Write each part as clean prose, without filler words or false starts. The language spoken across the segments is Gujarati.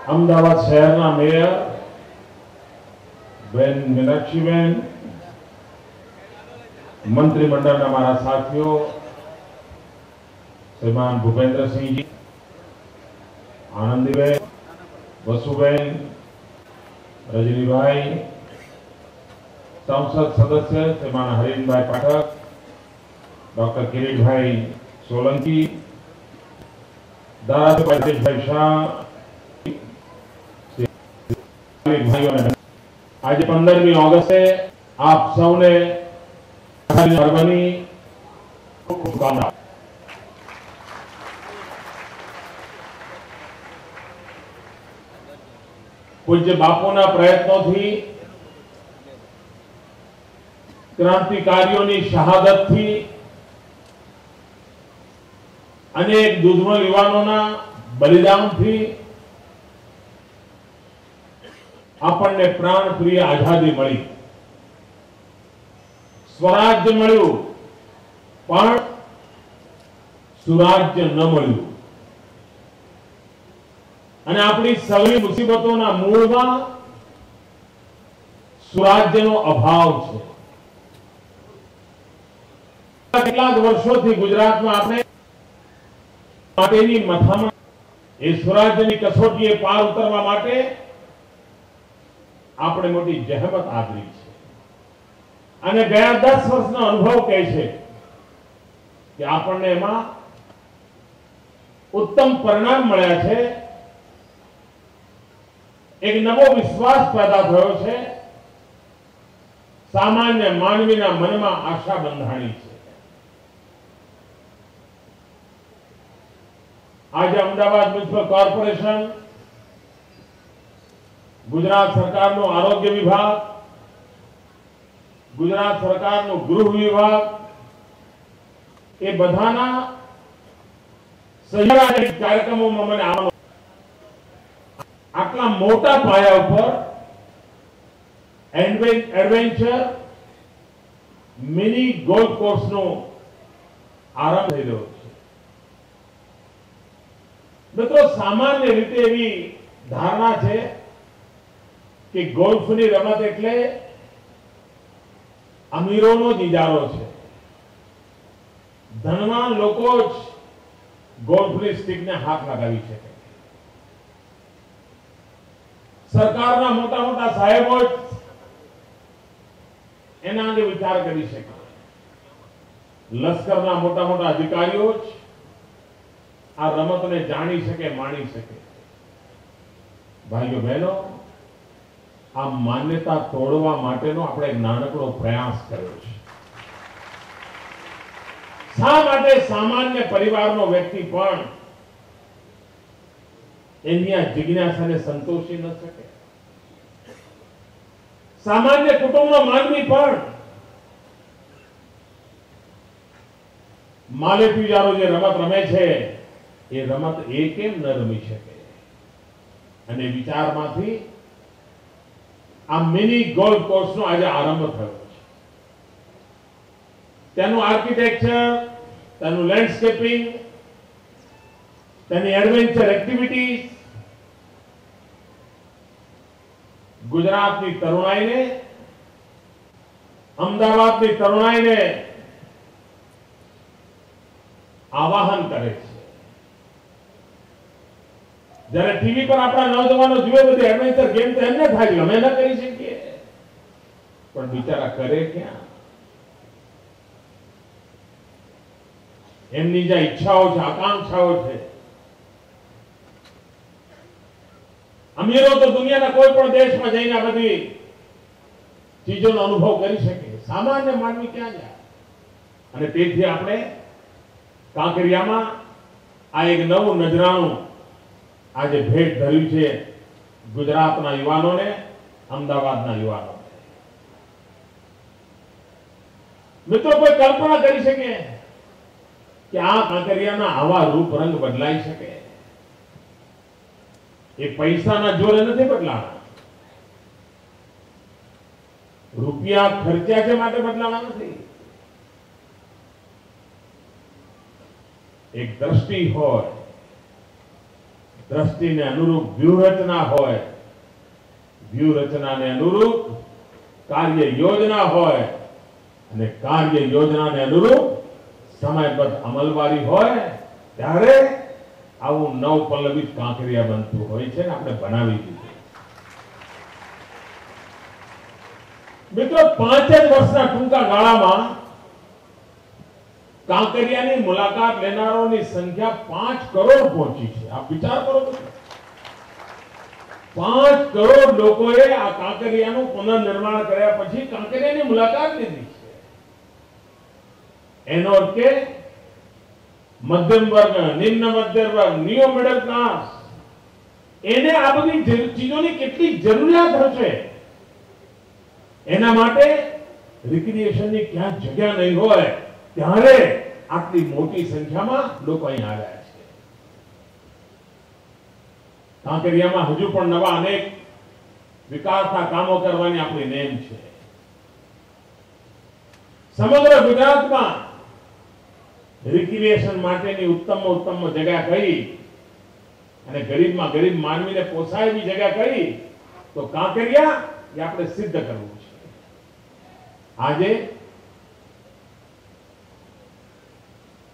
અમદાવાદ શહેરના મેયર બેન મીનાક્ષીબેન, મંત્રીમંડળના મારા સાથીઓ શ્રીમાન ભૂપેન્દ્રસિંહજી, આનંદીબેન, વસુબેન, રજનીભાઈ, સંસદ સદસ્ય શ્રીમાન હરીનભાઈ પાઠક, ડોક્ટર કિરીટભાઈ સોલંકી, ધારાસભ્ય રાજેશભાઈ શાહ, આજે 15મી ઓગસ્ટે આપ સૌને પર્વની શુભકામના। પૂજ્ય બાપુના પ્રયત્નોથી, ક્રાંતિકારીઓની શહાદતથી, અનેક દુર્બળ યુવાનોના બલિદાનથી આપણને પ્રાણપ્રિય આઝાદી મળી, સ્વરાજ્ય મળ્યું, પણ સુરાજ્ય ન મળ્યું અને આપણી સૌની મુસીબતોના મૂળમાં સુરાજ્યનો અભાવ છે। કેટલાક વર્ષોથી ગુજરાતમાં આપણે માટેની મથામણ એ સ્વરાજ્યની કસોટીએ પાર ઉતરવા માટે આપણે મોટી જહેમત આદરી છે અને ગયા 10 વર્ષનો અનુભવ કહે છે કે આપણને એમાં ઉત્તમ પરિણામ મળ્યા છે। એક નવો વિશ્વાસ પેદા થયો છે, સામાન્ય માનવીના મનમાં આશા બંધાણી છે। આજે અમદાવાદ મ્યુનિસિપલ કોર્પોરેશન, ગુજરાત સરકારનો આરોગ્ય વિભાગ, ગુજરાત સરકારનો ગૃહ વિભાગ એ બધાના સહયોગથી કાર્યક્રમોમાં મને આટલા મોટા પાયા ઉપર એડવેન્ચર મિની ગોલ્ફ કોર્સનો આરંભ થઈ રહ્યો છે। મિત્રો, સામાન્ય રીતે એવી ધારણા છે કે ગોલ્ફની રમત એટલે અમીરોનો જ ઇજારો છે, ધનવાન લોકો જ ગોલ્ફની સ્ટિકને હાથ લગાવી શકે, સરકારના મોટા મોટા સાહેબો જ એના અંગે વિચાર કરી શકે, લશ્કરના મોટા મોટા અધિકારીઓ જ આ રમતને જાણી શકે, માણી શકે। ભાઈઓ બહેનો, આ માન્યતા તોડવા માટેનો આપણે એક નાનકડો પ્રયાસ કર્યો છે। શા માટે સામાન્ય પરિવારનો વ્યક્તિ પણ એની આ જિજ્ઞાસાને સંતોષી ન શકે? સામાન્ય કુટુંબનો માનવી પણ માલેપીજારો જે રમત રમે છે એ રમત એ કેમ ન રમી શકે? અને વિચારમાંથી આ મિની ગોલ્ફ કોર્સનો આજે આરંભ થયો છે। તેનું આર્કિટેક્ચર, તેનું લેન્ડસ્કેપિંગ, તેની એડવેન્ચર એક્ટિવિટીઝ ગુજરાતની તરુણાઈને, અમદાવાદની તરુણાઈને આવાહન કરે છે। જ્યારે ટીવી પર આપણા નોજવાનો જુએ બધી એડવેન્ચર ગેમ તો એમને થાય, અમે ન કરી શકીએ, પણ બિચારા કરે ક્યાં? એમની જે ઈચ્છાઓ છે, આકાંક્ષાઓ છે, અમીરો તો દુનિયાના કોઈ પણ દેશમાં જઈને આ બધી ચીજોનો અનુભવ કરી શકે, સામાન્ય માનવી ક્યાં જાય? અને તેથી આપણે કાંકરિયામાં આ એક નવું નજરાણું આજે ભેટ ધર્યું છે ગુજરાતના યુવાનોને, અમદાવાદના યુવાનોને। મિત્રો, કોઈ કલ્પના કરી શકે કે આ કાંકરિયાના આવા રૂપ રંગ બદલાઈ શકે? એ પૈસાના જોરે નથી બદલાના, રૂપિયા ખર્ચ્યા છે માટે બદલાના નથી। એક દ્રષ્ટિ હોય, દ્રષ્ટિને અનુરૂપ વ્યૂહરચના હોય, વ્યૂહરચનાને અનુરૂપ કાર્ય યોજના હોય અને કાર્ય યોજનાને અનુરૂપ સમયબદ્ધ અમલવારી હોય, ત્યારે આવું નવપલ્લવિત કાંકરિયા બનતું હોય છે ને આપણે બનાવી દીધું. મિત્રો, 5 જ વર્ષના ટૂંકા ગાળામાં કાંકરિયાની મુલાકાત લેનારોની સંખ્યા 5 કરોડ પહોંચી છે. આપ વિચાર કરો તો 5 કરોડ લોકોએ આ કાંકરિયાનું પુનર્નિર્માણ કર્યા પછી કાંકરિયાની મુલાકાત લીધી છે. એનો અર્થ કે મધ્યમ વર્ગ, નિમ્ન મધ્યમ વર્ગ, નિયો મિડલ ક્લાસ, એને આ બધી ચીજોની કેટલી જરૂરિયાત હશે. એના માટે રિક્રિએશનની ક્યાં જગ્યા નહીં હોય, ત્યારે આટલી મોટી સંખ્યામાં લોકો અહીં આવ્યા છે. કાંકરિયામાં હજુ પણ નવા અનેક વિકાસના કામો કરવાની આપણી નેમ છે. સમગ્ર ગુજરાતમાં રિક્રિએશન માટેની ઉત્તમ જગ્યા કઈ અને ગરીબમાં ગરીબ માનવીને પોસાય એવી જગ્યા કઈ, તો કાંકરિયા એ આપણે સિદ્ધ કરવું છે. આજે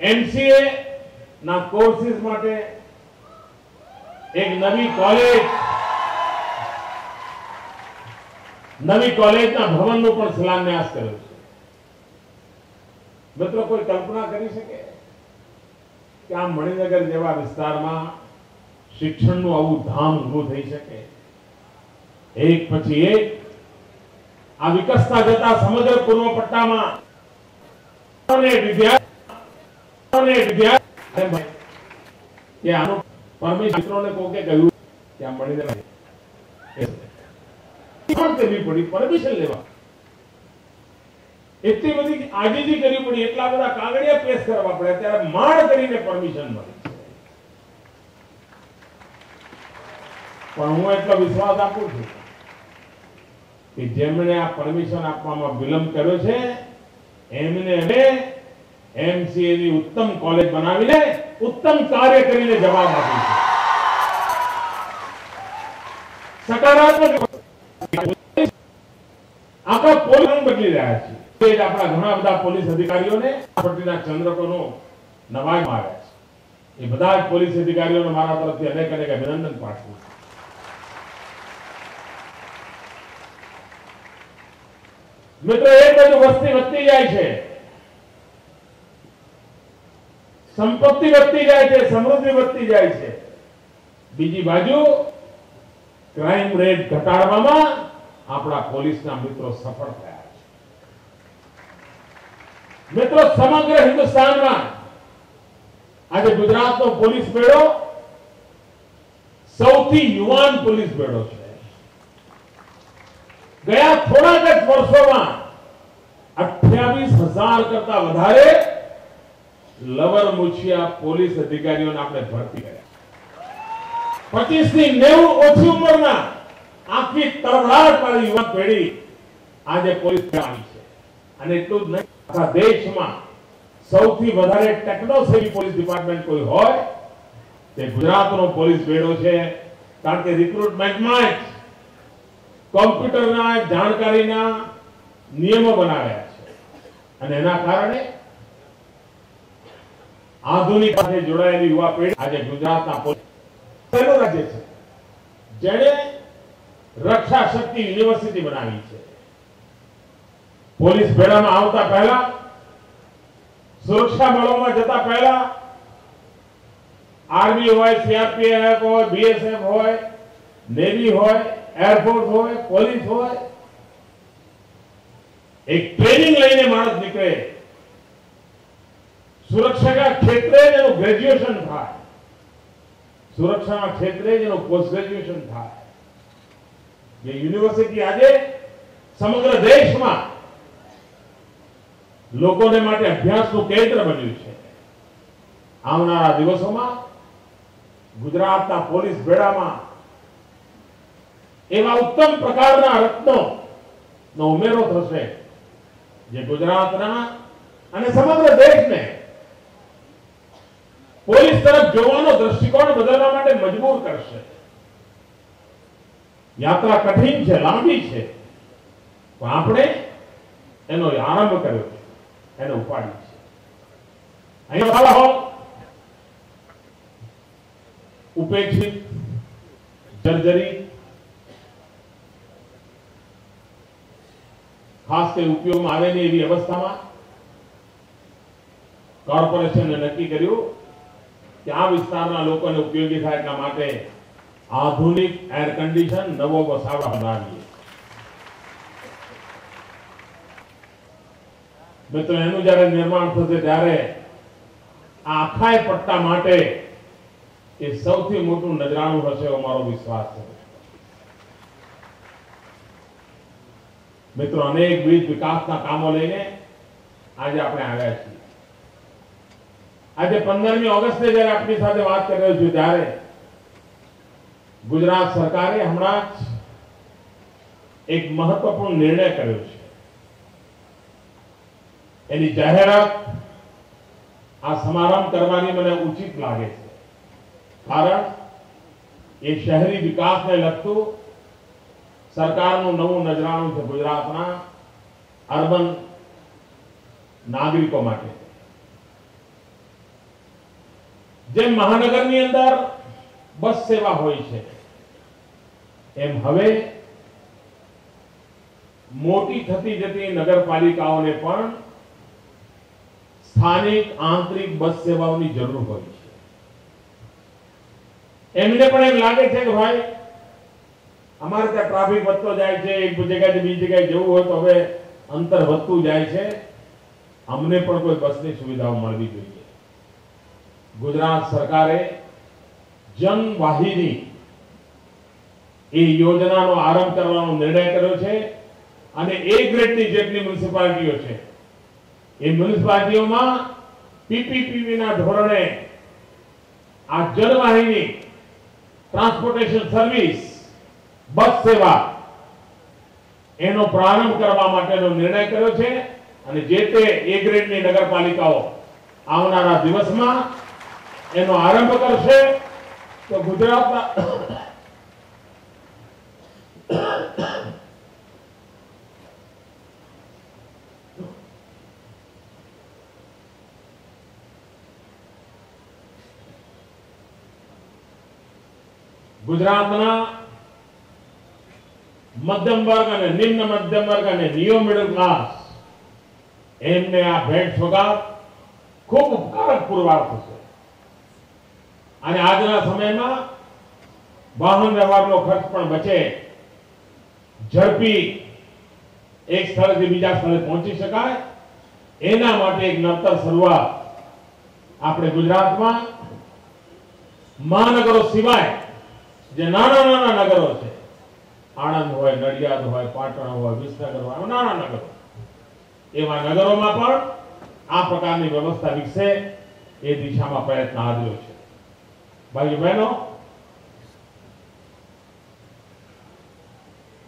એમસીએ ના કોર્સિસ માટે એક નવી કોલેજના ભવનનો પણ શિલાન્યાસ કર્યો છે. મિત્રો, કોઈ કલ્પના કરી શકે કે આ મણિનગર જેવા વિસ્તારમાં શિક્ષણનું આવું ધામ ઊભું થઈ શકે? એક પછી એક આ વિકસતા જતા સમગ્ર પૂર્વ પટ્ટામાં કે આનું પરમિશનને કોકે કહ્યું કે આ મણિનગર કરવી પડી, પરમિશન લેવા એટલી બધી આજીજી કરવી પડી, એટલા બધા કાગળિયા પેશ કરવા પડે, ત્યારે માંડ કરીને પરમિશન મળી છે. પણ હું એટલો વિશ્વાસ આપું છું કે જેમણે આ પરમિશન આપવામાં વિલંબ કર્યો છે એમને એમસીએ ની ઉત્તમ કોલેજ બનાવીને ઉત્તમ કાર્ય કરીને જવાબ આપ્યો છે. સકારાત્મક આખા પોલીસ બદલી રહ્યા છે. આપણા ઘણા બધા પોલીસ અધિકારીઓને પ્રતિના ચંદ્રકોનો નવાજ આવ્યા છે. એ બધા જ પોલીસ અધિકારીઓને મારા તરફથી અનેક અભિનંદન પાઠવું છું. મિત્રો, એક બાજુ વસ્તી વધતી જાય છે, સંપત્તિ વધતી જાય છે, સમૃદ્ધિ વધતી જાય છે, બીજી બાજુ ક્રાઇમ રેટ ઘટાડવામાં આપણા પોલીસના મિત્રો સફળ થયા છે. મિત્રો, સમગ્ર હિન્દુસ્તાનમાં આજે ગુજરાતનો પોલીસ બેડો સૌથી યુવાન પોલીસ બેડો છે. ગયા થોડાક જ વર્ષોમાં 28,000 કરતા વધારે લવર મુછિયા પોલીસ અધિકારીઓને આપણે ભરતી કર્યા. 25 થી 90 ઓછી ઉંમરના આખી તરવડાટ વાળી યુવા પેઢી આજે પોલીસ આવી છે. અને એટલું જ નહીં, આખા દેશમાં સૌથી વધારે ટેકનોસેવી પોલીસ ડિપાર્ટમેન્ટ કોઈ હોય તે ગુજરાતનો પોલીસ બેડો છે. કારણ કે રિક્રુટમેન્ટમાં કોમ્પ્યુટરના જાણકારીના નિયમો બનાવ્યા છે અને એના કારણે આધુનિક સાથે જોડાયેલી યુવા પેઢી આજે ગુજરાતના પહેલું રાજ્ય છે જેણે રક્ષા શક્તિ યુનિવર્સિટી બનાવી છે. પોલીસ બેડામાં આવતા પહેલા, સુરક્ષા બળોમાં જતા પહેલા, આર્મી હોય, સીઆરપીએફ હોય, બીએસએફ હોય, નેવી હોય, એરફોર્સ હોય, પોલીસ હોય, એક ટ્રેનિંગ લઈને માણસ નીકળે. સુરક્ષાના ક્ષેત્રે જેનું ગ્રેજ્યુએશન થાય, સુરક્ષાના ક્ષેત્રે જેનું પોસ્ટ ગ્રેજ્યુએશન થાય. જે યુનિવર્સિટી આજે સમગ્ર દેશમાં લોકોને માટે અભ્યાસનું કેન્દ્ર બન્યું છે. આવનારા દિવસોમાં ગુજરાતના પોલીસ બેડામાં એવા ઉત્તમ પ્રકારના રત્નોનો ઉમેરો થશે જે ગુજરાતના અને સમગ્ર દેશને પોલીસ તરફ જોવાનો દ્રષ્ટિકોણ બદલવા માટે મજબૂર કરશે. યાત્રા કઠિન છે, લાંબી છે, પણ આપણે એનો આરંભ કર્યો છે, એને ઉપાડી છે. અહીંયા હોલ ઉપેક્ષિત, જર્જરિત, ખાસ કરી ઉપયોગમાં આવે નહીં એવી અવસ્થામાં કોર્પોરેશને નક્કી કર્યું કે આ વિસ્તારના લોકોને ઉપયોગી થાય એટલા માટે આધુનિક એર કન્ડિશન નવો વસાવડા બનાવીએ. મિત્રો, એનું જયારે નિર્માણ થશે ત્યારે આ આખાય પટ્ટા માટે એ સૌથી મોટું નજરાણું હશે એવો મારો વિશ્વાસ છે. મિત્રો, અનેકવિધ વિકાસના કામો લઈને આજે આપણે આવ્યા છીએ. આજે 15મી ઓગસ્ટે જ્યારે આપની સાથે વાત કરી રહ્યો છું ત્યારે ગુજરાત સરકારે હમણાં જ એક મહત્વપૂર્ણ નિર્ણય કર્યો છે. એની જાહેરાત આ સમારંભ કરવાની મને ઉચિત લાગે છે, કારણ એ શહેરી વિકાસને લગતું સરકારનું નવું નજરાણું છે ગુજરાતના અર્બન નાગરિકો માટે. જેમ મહાનગરની અંદર બસ સેવા હોય છે, એમ હવે મોટી થતી જતી નગરપાલિકાઓને પણ સ્થાનિક આંતરિક બસ સેવાઓની જરૂર હોય છે. એમને પણ એમ લાગે છે કે ભાઈ અમારે ત્યાં ટ્રાફિક વધતો જાય છે, એક જગ્યાએથી બીજી જગ્યાએ જવું હોય તો હવે અંતર વધતું જાય છે, અમને પણ કોઈ બસની સુવિધાઓ મળવી જોઈએ. ગુજરાત સરકારે જનવાહિની એ યોજનાનો આરંભ કરવાનો નિર્ણય કર્યો છે અને એ ગ્રેડની જેટલી મ્યુનિસિપાલિટીઓ છે એ મ્યુનિસિપાલિટીઓમાં પીપીપીના ધોરણે આ જનવાહિની ટ્રાન્સપોર્ટેશન સર્વિસ બસ સેવા એનો પ્રારંભ કરવા માટેનો નિર્ણય કર્યો છે અને જે તે એ ગ્રેડની નગરપાલિકાઓ આવનારા દિવસમાં એનો આરંભ કરશે. તો ગુજરાતના મધ્યમ વર્ગ અને નિમ્ન મધ્યમ વર્ગ અને નિયો મિડલ ક્લાસ એમને આ ભેટ સોગાદ ખૂબ ઉપકારક પુરવાર થશે. અને આજના સમયમાં વાહન વ્યવહારનો ખર્ચ પણ બચે, ઝડપી એક સ્થળેથી બીજા સ્થળે પહોંચી શકાય, એના માટે એક નવતર શરૂઆત આપણે ગુજરાતમાં મહાનગરો સિવાય જે નાના નાના નગરો છે, આણંદ હોય, નડિયાદ હોય, પાટણ હોય, વિસનગર હોય, નાના નગરો, એવા નગરોમાં પણ આ પ્રકારની વ્યવસ્થા વિકસે એ દિશામાં પ્રયત્ન આદર્યો છે. ભાઈઓ બહેનો,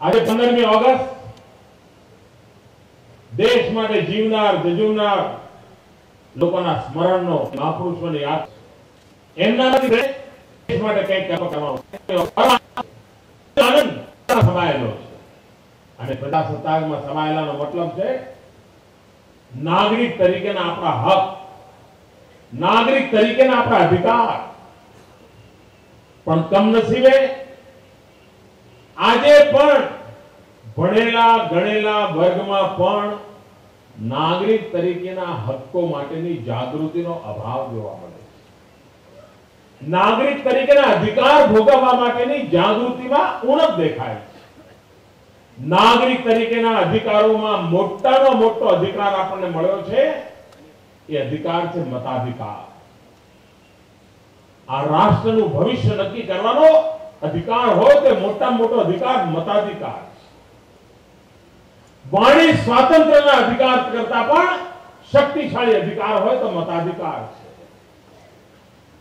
આજે 15મી ઓગસ્ટ દેશ માટે જીવનાર જજુમનાર લોકોના સ્મરણનો, મહાપુરુષોની યાદ એમનામાંથી દેશ માટે કંઈક કરવાનો આનંદ સમાયેલો છે. અને પ્રજાસત્તાકમાં સમાયેલાનો મતલબ છે નાગરિક તરીકેના આપણા હક, નાગરિક તરીકેના આપણા અધિકાર. પણ કમનસીબે આજે પણ ભણેલા ગણેલા વર્ગમાં પણ નાગરિક તરીકેના હક્કો માટેની જાગૃતિનો અભાવ જોવા મળે છે. નાગરિક તરીકેના અધિકાર ભોગવવા માટેની જાગૃતિમાં ઉણપ દેખાય છે. નાગરિક તરીકેના અધિકારોમાં મોટાનો મોટો અધિકાર આપણને મળ્યો છે, એ અધિકાર છે મતાધિકાર. આ રાષ્ટ્રનું ભવિષ્ય નક્કી કરવાનો અધિકાર હોય તે મોટામાં મોટો અધિકાર મતાધિકાર છે. વાણી સ્વાતંત્ર્યના અધિકાર કરતા પણ શક્તિશાળી અધિકાર હોય તો મતાધિકાર છે.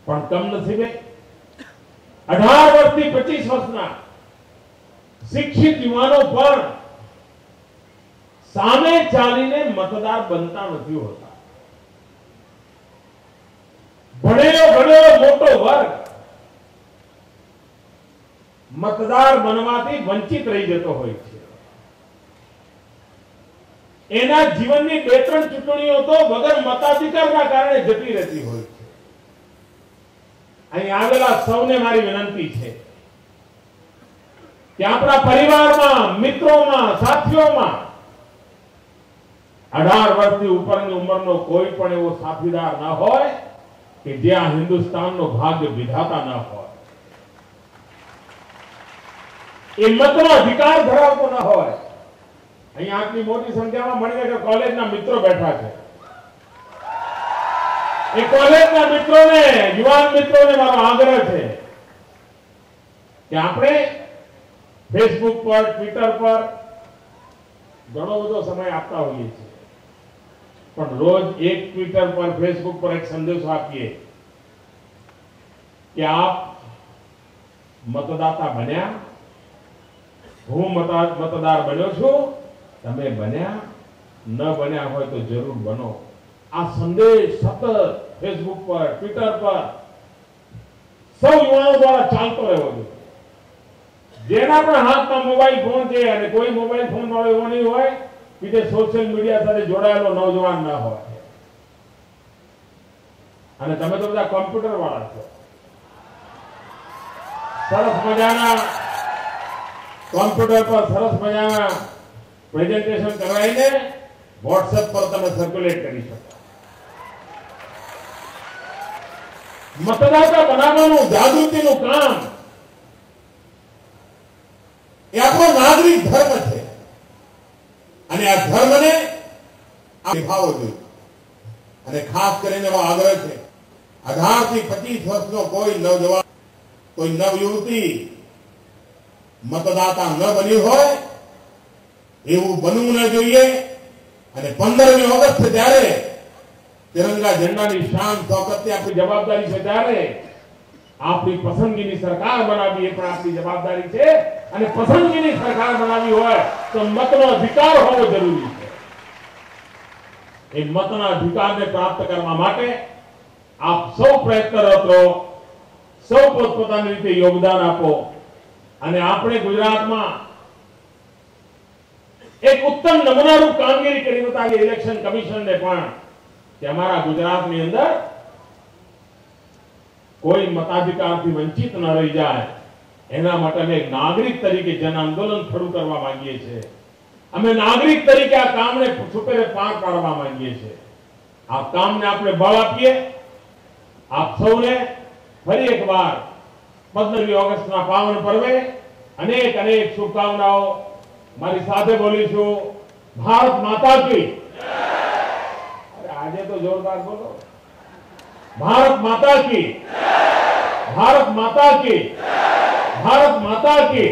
પણ કમનસીબે 18 વર્ષથી 25 વર્ષના શિક્ષિત યુવાનો પણ સામે ચાલીને મતદાર બનતા નથી હોતા. ભણેલો ગણેલો મોટો વર્ગ મતદાર બનવાથી વંચિત રહી જતો હોય છે. એના જીવનની 2-3 ચૂંટણીઓ તો વગર મતાધિકારના કારણે જતી રહેતી હોય છે. અહીં આવેલા સૌને મારી વિનંતી છે કે આપણા પરિવારમાં, મિત્રોમાં, સાથીઓમાં 18 વર્ષથી ઉપરની ઉંમરનો કોઈ પણ એવો સાથીદાર ન હોય કે જે આ હિન્દુસ્તાનનો ભાગ્ય વિધાતા ન હોય, એ મતનો અધિકાર ધરાવતો ન હોય. અહીં આટલી મોટી સંખ્યામાં મણિનગર કોલેજના મિત્રો બેઠા છે. એ કોલેજના મિત્રોને, યુવાન મિત્રોને મારો આગ્રહ છે કે આપણે ફેસબુક પર, ટ્વિટર પર ઘણો બધો સમય આપતા હોઈએ છીએ, પણ રોજ એક ટ્વિટર પર, ફેસબુક પર એક સંદેશો આપીએ કે આપ મતદાતા બન્યા, હું મતદાર બન્યો છું, તમે બન્યા, ન બન્યા હોય તો જરૂર બનો. આ સંદેશ સતત ફેસબુક પર, ટ્વિટર પર સૌ યુવાનો દ્વારા ચાલતો રહેવો જોઈએ. જેના પણ હાથમાં મોબાઈલ ફોન છે, અને કોઈ મોબાઈલ ફોન વાળો એવો નહીં હોય કે જે સોશિયલ મીડિયા સાથે જોડાયેલો નવજવાન ન હોય. અને તમે તો બધા કોમ્પ્યુટર વાળા છો. સરસ મજાના કોમ્પ્યુટર પર સરસ મજાના પ્રેઝન્ટેશન કરાવીને વોટ્સએપ પર તમે સર્ક્યુલેટ કરી શકો. મતદાતા બનાવવાનું જાગૃતિનું કામ એ આપણો નાગરિક ધર્મ છે, અને આ ધર્મને નિભાવવો જોઈએ. અને ખાસ કરીને એવો આગ્રહ છે, 18 થી 25 વર્ષનો કોઈ નવજવાન, કોઈ નવયુવતી મતદાતા ન બની હોય એવું બનવું ન જોઈએ. અને 15મી ઓગસ્ટ જ્યારે તિરંગા ઝંડાની શાન શૌકતની આપણી જવાબદારી છે, ત્યારે આપણી પસંદગીની સરકાર બનાવવી એ પણ આપણી જવાબદારી છે. અને પસંદગીની સરકાર બનાવવી હોય તો મતનો અધિકાર હોવો જરૂરી છે. એ મતના અધિકારને પ્રાપ્ત કરવા માટે આપ સૌ પ્રયત્નરત રહો, સૌ પોતપોતાની રીતે યોગદાન આપો. અને આપણે ગુજરાતમાં એક ઉત્તમ નમૂનારૂપ કામગીરી કરી બતાવી ઇલેક્શન કમિશનને પણ, કે અમારા ગુજરાતની અંદર કોઈ મતાધિકારથી વંચિત ન રહી જાય. એના માટે અમે એક નાગરિક તરીકે જન આંદોલન શરૂ કરવા માંગીએ છીએ. અમે નાગરિક તરીકે આ કામને સુપેરે પાર પાડવા માંગીએ છીએ. આ કામને આપણે બળ આપીએ. આપ સૌને ફરી એકવાર 15મી ઓગસ્ટના પાવન પર્વે અનેક અનેક શુભકામનાઓ. મારી સાથે બોલીશું, ભારત માતા કી જય. આજે તો જોરદાર બોલો, ભારત માતા કી, ભારત માતા કી, ભારત માતા કી.